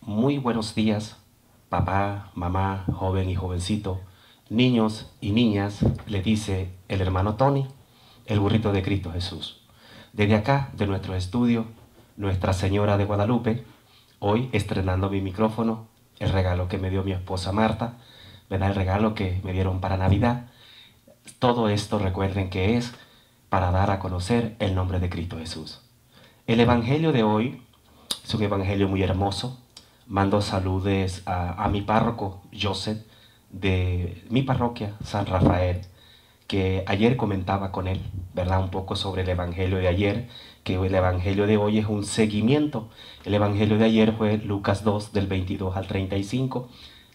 Muy buenos días, papá, mamá, joven y jovencito, niños y niñas, le dice el hermano Tony, el burrito de Cristo Jesús. Desde acá, de nuestro estudio, Nuestra Señora de Guadalupe, hoy estrenando mi micrófono, el regalo que me dio mi esposa Marta, ¿verdad? El regalo que me dieron para Navidad. Todo esto recuerden que es para dar a conocer el nombre de Cristo Jesús. El evangelio de hoy es un evangelio muy hermoso. Mando saludes a mi párroco Joseph de mi parroquia San Rafael, que ayer comentaba con él, ¿verdad? Un poco sobre el evangelio de ayer, que el evangelio de hoy es un seguimiento. El evangelio de ayer fue Lucas 2 del 22 al 35.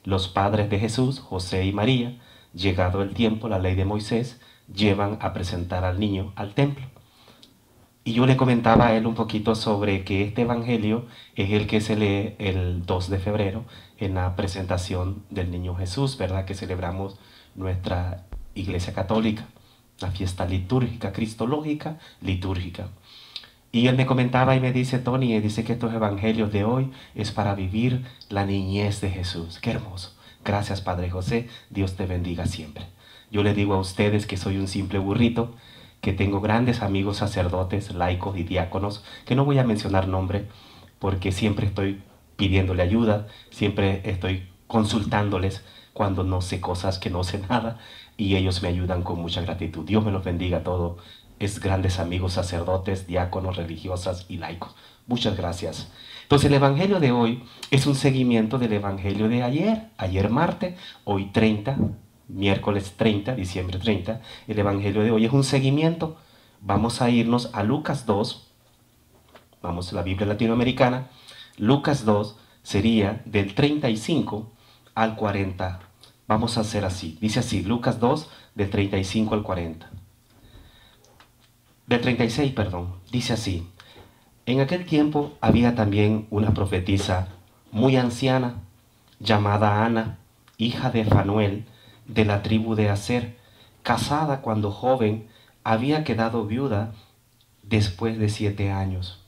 Los padres de Jesús, José y María, llegado el tiempo, la ley de Moisés, llevan a presentar al niño al templo. Y yo le comentaba a él un poquito sobre que este evangelio es el que se lee el 2 de febrero en la presentación del niño Jesús, ¿verdad? Que celebramos nuestra Iglesia Católica, la fiesta litúrgica, cristológica, litúrgica. Y él me comentaba y me dice, Tony, dice que estos evangelios de hoy es para vivir la niñez de Jesús. Qué hermoso. Gracias, Padre José. Dios te bendiga siempre. Yo le digo a ustedes que soy un simple burrito, que tengo grandes amigos sacerdotes, laicos y diáconos, que no voy a mencionar nombre, porque siempre estoy pidiéndole ayuda, siempre estoy consultándoles cuando no sé cosas, que no sé nada, y ellos me ayudan con mucha gratitud. Dios me los bendiga a todos. Es grandes amigos sacerdotes, diáconos, religiosas y laicos. Muchas gracias. Entonces el evangelio de hoy es un seguimiento del evangelio de ayer martes, hoy 30, miércoles 30, diciembre 30. El evangelio de hoy es un seguimiento. Vamos a irnos a Lucas 2, vamos a la Biblia latinoamericana. Lucas 2 sería del 35 al 40. Vamos a hacer así, dice así, Lucas 2 del 35 al 40. Del 36, perdón, dice así: en aquel tiempo había también una profetisa muy anciana, llamada Ana, hija de Fanuel, de la tribu de Aser, casada cuando joven, había quedado viuda después de 7 años.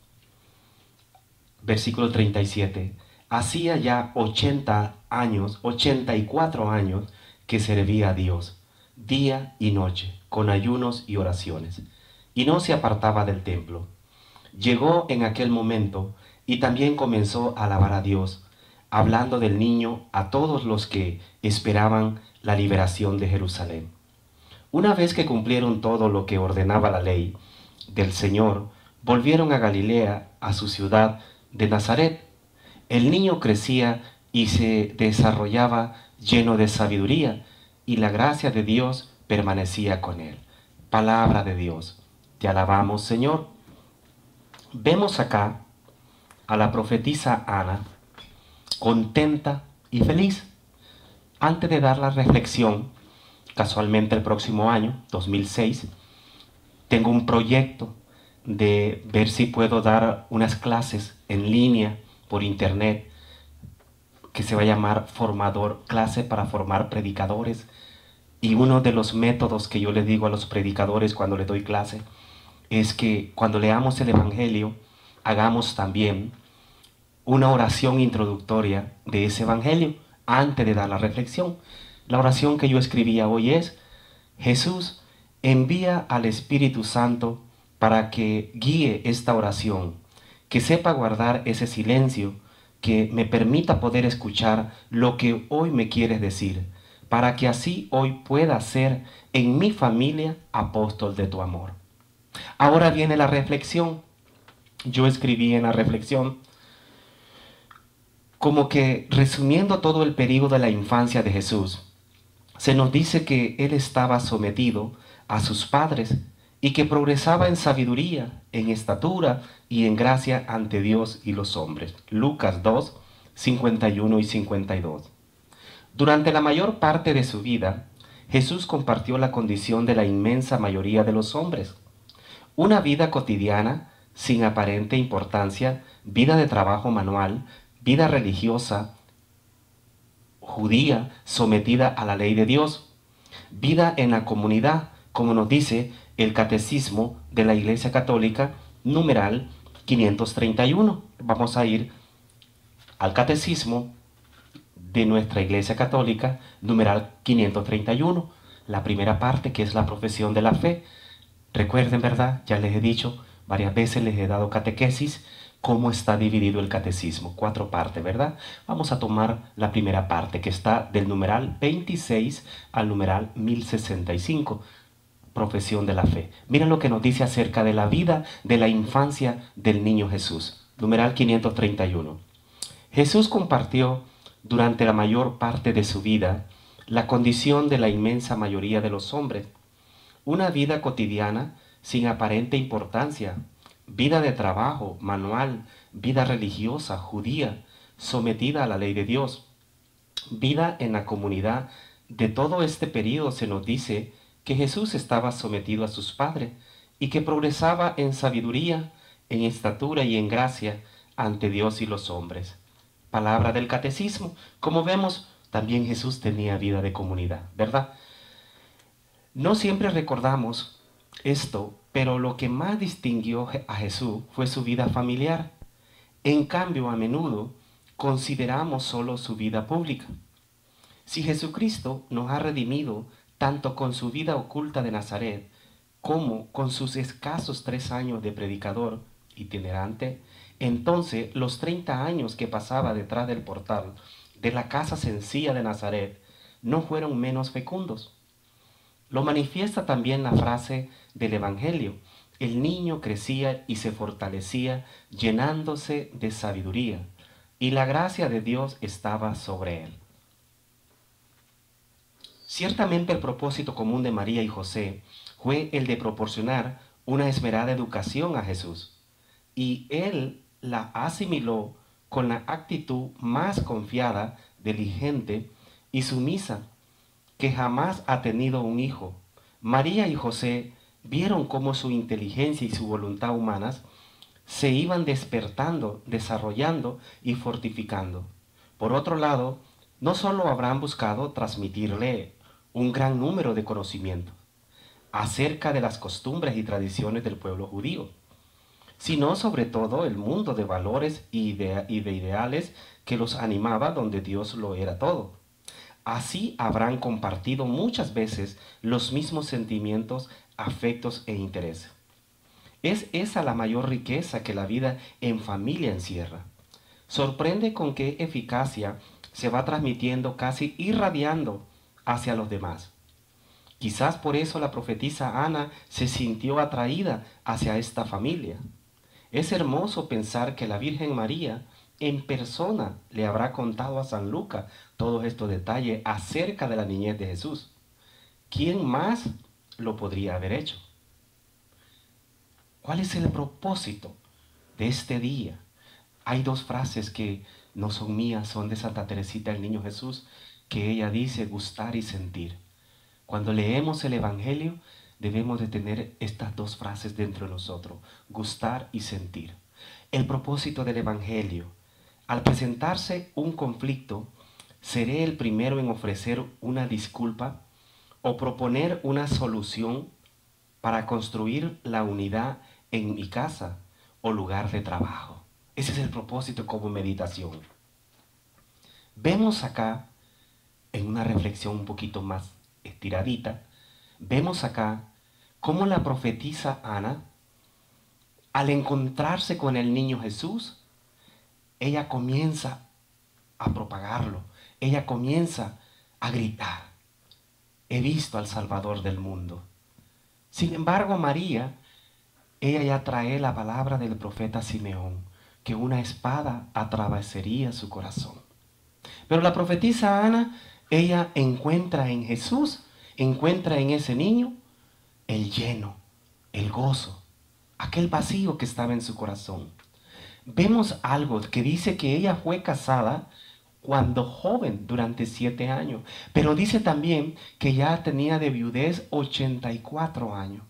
Versículo 37. Hacía ya 80 años, 84 años, que servía a Dios, día y noche, con ayunos y oraciones, y no se apartaba del templo. Llegó en aquel momento y también comenzó a alabar a Dios, hablando del niño a todos los que esperaban la liberación de Jerusalén. Una vez que cumplieron todo lo que ordenaba la ley del Señor, volvieron a Galilea, a su ciudad de Nazaret. El niño crecía y se desarrollaba lleno de sabiduría, y la gracia de Dios permanecía con él. Palabra de Dios. Te alabamos, Señor. Vemos acá a la profetisa Ana contenta y feliz. Antes de dar la reflexión, casualmente el próximo año, 2006, tengo un proyecto de ver si puedo dar unas clases en línea por internet que se va a llamar Formador, clase para formar predicadores. Y uno de los métodos que yo les digo a los predicadores cuando les doy clase es que cuando leamos el evangelio hagamos también una oración introductoria de ese evangelio antes de dar la reflexión. La oración que yo escribía hoy es: Jesús, envía al Espíritu Santo para que guíe esta oración, que sepa guardar ese silencio, que me permita poder escuchar lo que hoy me quieres decir, para que así hoy pueda ser en mi familia apóstol de tu amor. Ahora viene la reflexión. Yo escribí en la reflexión como que resumiendo todo el periodo de la infancia de Jesús, se nos dice que él estaba sometido a sus padres y que progresaba en sabiduría, en estatura y en gracia ante Dios y los hombres. Lucas 2, 51 y 52. Durante la mayor parte de su vida, Jesús compartió la condición de la inmensa mayoría de los hombres. Una vida cotidiana, sin aparente importancia, vida de trabajo manual, vida religiosa, judía, sometida a la ley de Dios, vida en la comunidad, como nos dice el Catecismo de la Iglesia Católica, numeral 531. Vamos a ir al catecismo de nuestra Iglesia Católica, numeral 531, la primera parte, que es la profesión de la fe. Recuerden, ¿verdad? Ya les he dicho varias veces, les he dado catequesis, cómo está dividido el catecismo, 4 partes, ¿verdad? Vamos a tomar la primera parte, que está del numeral 26 al numeral 1065, profesión de la fe. Miren lo que nos dice acerca de la vida de la infancia del niño Jesús. Numeral 531. Jesús compartió durante la mayor parte de su vida la condición de la inmensa mayoría de los hombres, una vida cotidiana sin aparente importancia, vida de trabajo, manual, vida religiosa, judía, sometida a la ley de Dios, vida en la comunidad. De todo este periodo se nos dice que Jesús estaba sometido a sus padres y que progresaba en sabiduría, en estatura y en gracia ante Dios y los hombres. Palabra del catecismo. Como vemos, también Jesús tenía vida de comunidad, ¿verdad? No siempre recordamos esto, pero lo que más distinguió a Jesús fue su vida familiar. En cambio, a menudo consideramos solo su vida pública. Si Jesucristo nos ha redimido tanto con su vida oculta de Nazaret como con sus escasos 3 años de predicador itinerante, entonces los 30 años que pasaba detrás del portal de la casa sencilla de Nazaret no fueron menos fecundos. Lo manifiesta también la frase del Evangelio: el niño crecía y se fortalecía llenándose de sabiduría, y la gracia de Dios estaba sobre él. Ciertamente el propósito común de María y José fue el de proporcionar una esmerada educación a Jesús, y él la asimiló con la actitud más confiada, diligente y sumisa que jamás ha tenido un hijo. María y José vieron cómo su inteligencia y su voluntad humanas se iban despertando, desarrollando y fortificando. Por otro lado, no solo habrán buscado transmitirle un gran número de conocimientos acerca de las costumbres y tradiciones del pueblo judío, sino sobre todo el mundo de valores y de ideales que los animaba, donde Dios lo era todo. Así habrán compartido muchas veces los mismos sentimientos, afectos e intereses. Es esa la mayor riqueza que la vida en familia encierra. Sorprende con qué eficacia se va transmitiendo, casi irradiando hacia los demás. Quizás por eso la profetisa Ana se sintió atraída hacia esta familia. Es hermoso pensar que la Virgen María en persona le habrá contado a San Lucas todos estos detalles acerca de la niñez de Jesús. ¿Quién más lo podría haber hecho? ¿Cuál es el propósito de este día? Hay 2 frases que no son mías, son de Santa Teresita del Niño Jesús, que ella dice: gustar y sentir. Cuando leemos el Evangelio, debemos de tener estas 2 frases dentro de nosotros: gustar y sentir. El propósito del Evangelio: al presentarse un conflicto, seré el primero en ofrecer una disculpa o proponer una solución para construir la unidad en mi casa o lugar de trabajo. Ese es el propósito como meditación. Vemos acá, en una reflexión un poquito más estiradita, vemos acá cómo la profetisa Ana, al encontrarse con el niño Jesús, ella comienza a propagarlo, ella comienza a gritar: he visto al Salvador del mundo. Sin embargo, María, ella ya trae la palabra del profeta Simeón, que una espada atravesaría su corazón. Pero la profetisa Ana, ella encuentra en Jesús, encuentra en ese niño el lleno, el gozo, aquel vacío que estaba en su corazón. Vemos algo que dice que ella fue casada cuando joven, durante 7 años, pero dice también que ya tenía de viudez 84 años.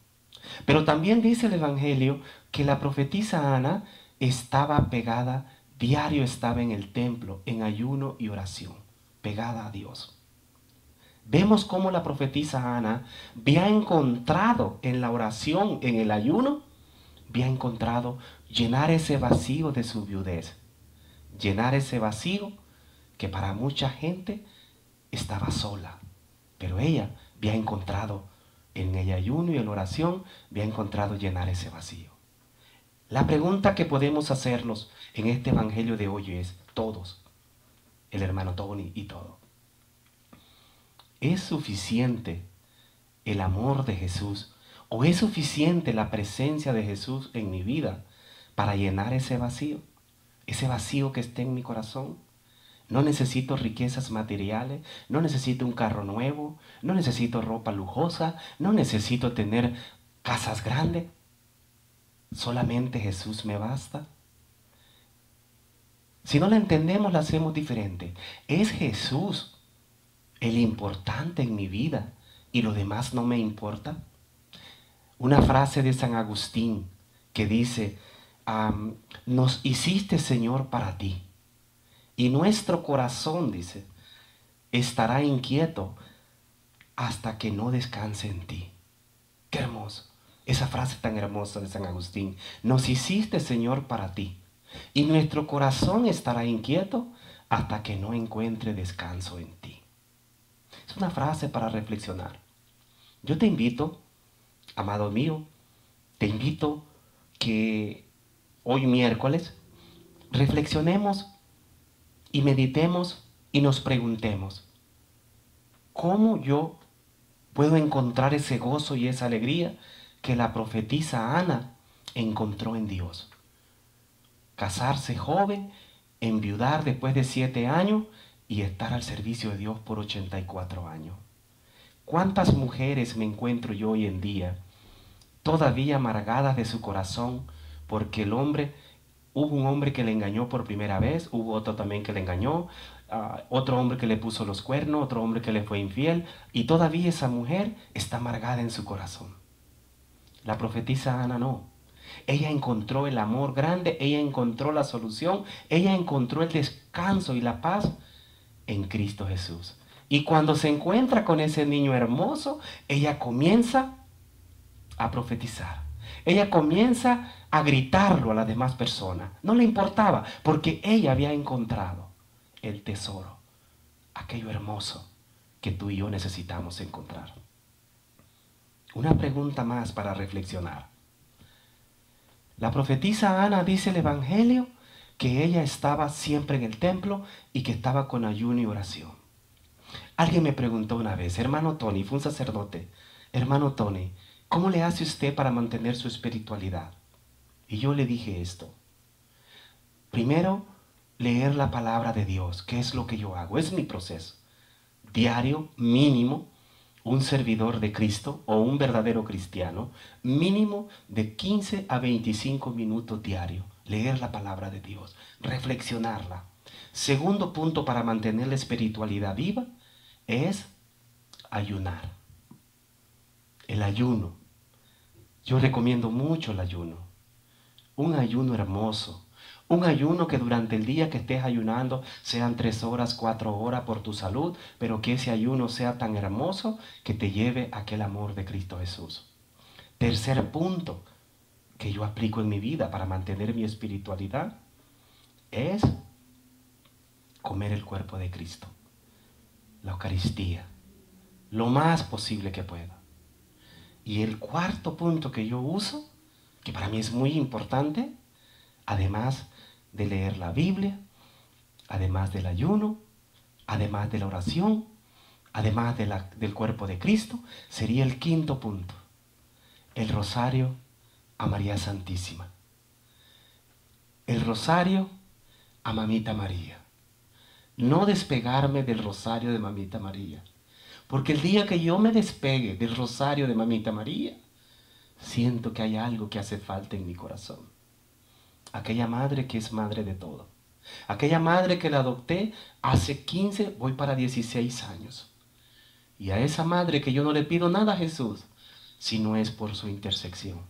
Pero también dice el Evangelio que la profetisa Ana estaba pegada, diario estaba en el templo, en ayuno y oración, pegada a Dios. Vemos cómo la profetisa Ana había encontrado en la oración, en el ayuno, había encontrado llenar ese vacío de su viudez, llenar ese vacío que para mucha gente estaba sola. Pero ella había encontrado en el ayuno y en la oración, había encontrado llenar ese vacío. La pregunta que podemos hacernos en este evangelio de hoy es, todos, el hermano Tony y todo, ¿es suficiente el amor de Jesús o es suficiente la presencia de Jesús en mi vida para llenar ese vacío que está en mi corazón? No necesito riquezas materiales, no necesito un carro nuevo, no necesito ropa lujosa, no necesito tener casas grandes. Solamente Jesús me basta. Si no la entendemos, la hacemos diferente. Es Jesús el importante en mi vida y lo demás no me importa. Una frase de San Agustín que dice, nos hiciste, Señor, para ti. Y nuestro corazón, dice, estará inquieto hasta que no descanse en ti. Qué hermoso. Esa frase tan hermosa de San Agustín. Nos hiciste, Señor, para ti. Y nuestro corazón estará inquieto hasta que no encuentre descanso en ti. Es una frase para reflexionar. Yo te invito, amado mío, te invito que hoy miércoles reflexionemos y meditemos y nos preguntemos, ¿cómo yo puedo encontrar ese gozo y esa alegría que la profetisa Ana encontró en Dios? Casarse joven, enviudar después de 7 años y estar al servicio de Dios por 84 años. ¿Cuántas mujeres me encuentro yo hoy en día todavía amargadas de su corazón porque hubo un hombre que le engañó por primera vez, hubo otro también que le engañó, otro hombre que le puso los cuernos, otro hombre que le fue infiel, y todavía esa mujer está amargada en su corazón? La profetisa Ana no. Ella encontró el amor grande, ella encontró la solución, ella encontró el descanso y la paz en Cristo Jesús. Y cuando se encuentra con ese niño hermoso, ella comienza a profetizar. Ella comienza a gritarlo a las demás personas. No le importaba, porque ella había encontrado el tesoro, aquello hermoso que tú y yo necesitamos encontrar. Una pregunta más para reflexionar. La profetisa Ana dice el Evangelio que ella estaba siempre en el templo y que estaba con ayuno y oración. Alguien me preguntó una vez, hermano Tony, fue un sacerdote, hermano Tony, ¿cómo le hace usted para mantener su espiritualidad? Y yo le dije esto. Primero, leer la palabra de Dios, que es lo que yo hago, es mi proceso. Diario, mínimo, un servidor de Cristo o un verdadero cristiano, mínimo de 15 a 25 minutos diario, leer la palabra de Dios, reflexionarla. Segundo punto para mantener la espiritualidad viva es ayunar. El ayuno. Yo recomiendo mucho el ayuno. Un ayuno hermoso. Un ayuno que durante el día que estés ayunando sean 3 horas, 4 horas por tu salud, pero que ese ayuno sea tan hermoso que te lleve a aquel amor de Cristo Jesús. Tercer punto que yo aplico en mi vida para mantener mi espiritualidad es comer el cuerpo de Cristo, la Eucaristía, lo más posible que pueda. Y el cuarto punto que yo uso, que para mí es muy importante, además de leer la Biblia, además del ayuno, además de la oración, además del cuerpo de Cristo, sería el quinto punto, el rosario a María Santísima. El rosario a Mamita María. No despegarme del rosario de Mamita María. Porque el día que yo me despegue del rosario de Mamita María, siento que hay algo que hace falta en mi corazón. Aquella madre que es madre de todo. Aquella madre que la adopté hace 15, voy para 16 años. Y a esa madre que yo no le pido nada a Jesús, si no es por su intersección.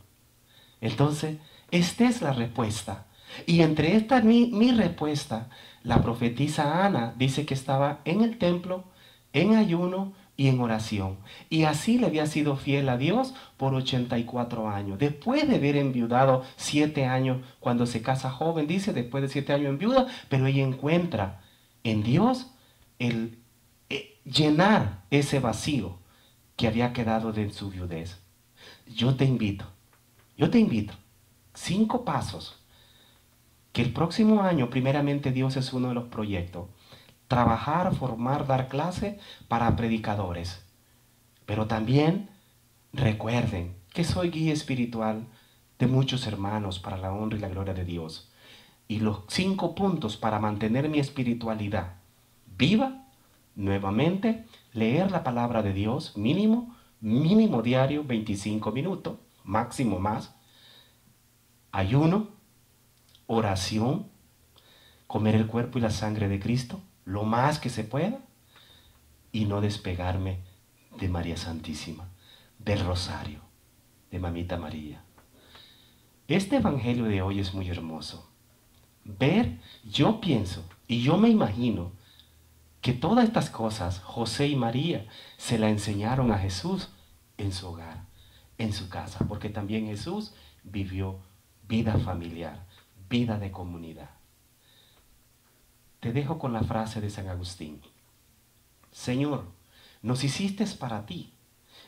Entonces, esta es la respuesta. Y entre esta mi respuesta, la profetisa Ana dice que estaba en el templo, en ayuno y en oración. Y así le había sido fiel a Dios por 84 años. Después de haber enviudado 7 años, cuando se casa joven, dice, después de 7 años en viuda, pero ella encuentra en Dios el llenar ese vacío que había quedado de su viudez. Yo te invito, 5 pasos, que el próximo año, primeramente Dios es uno de los proyectos. Trabajar, formar, dar clase para predicadores. Pero también recuerden que soy guía espiritual de muchos hermanos para la honra y la gloria de Dios. Y los 5 puntos para mantener mi espiritualidad viva, nuevamente, leer la palabra de Dios, mínimo diario, 25 minutos, máximo más. Ayuno, oración, comer el cuerpo y la sangre de Cristo, lo más que se pueda, y no despegarme de María Santísima, del Rosario, de Mamita María. Este evangelio de hoy es muy hermoso. Yo pienso y yo me imagino que todas estas cosas José y María se la enseñaron a Jesús en su hogar, en su casa, porque también Jesús vivió vida familiar, vida de comunidad. Te dejo con la frase de San Agustín. Señor, nos hiciste para ti,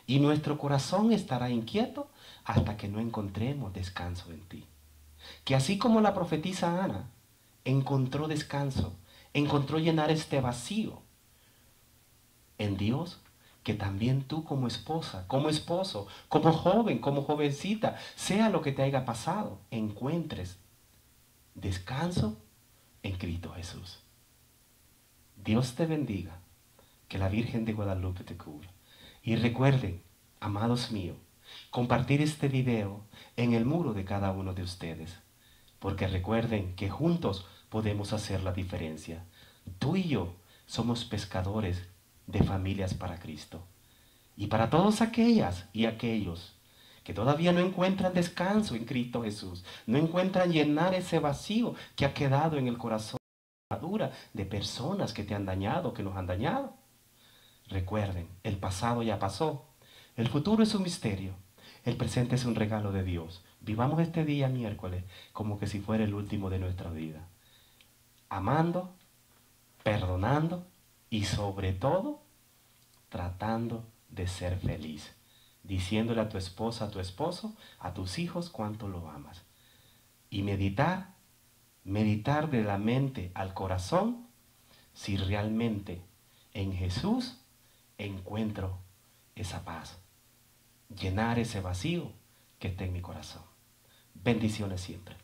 y nuestro corazón estará inquieto hasta que no encontremos descanso en ti. Que así como la profetisa Ana encontró descanso, encontró llenar este vacío en Dios, que también tú como esposa, como esposo, como joven, como jovencita, sea lo que te haya pasado, encuentres descanso en Cristo Jesús. Dios te bendiga, que la Virgen de Guadalupe te cubra. Y recuerden, amados míos, compartir este video en el muro de cada uno de ustedes, porque recuerden que juntos podemos hacer la diferencia. Tú y yo somos pescadores de familias para Cristo. Y para todas aquellas y aquellos que todavía no encuentran descanso en Cristo Jesús, no encuentran llenar ese vacío que ha quedado en el corazón de personas que te han dañado, que nos han dañado. Recuerden, el pasado ya pasó, el futuro es un misterio, el presente es un regalo de Dios. Vivamos este día miércoles como que si fuera el último de nuestra vida, amando, perdonando y sobre todo tratando de ser feliz, diciéndole a tu esposa, a tu esposo, a tus hijos cuánto lo amas. Y meditar de la mente al corazón, si realmente en Jesús encuentro esa paz, llenar ese vacío que está en mi corazón. Bendiciones siempre.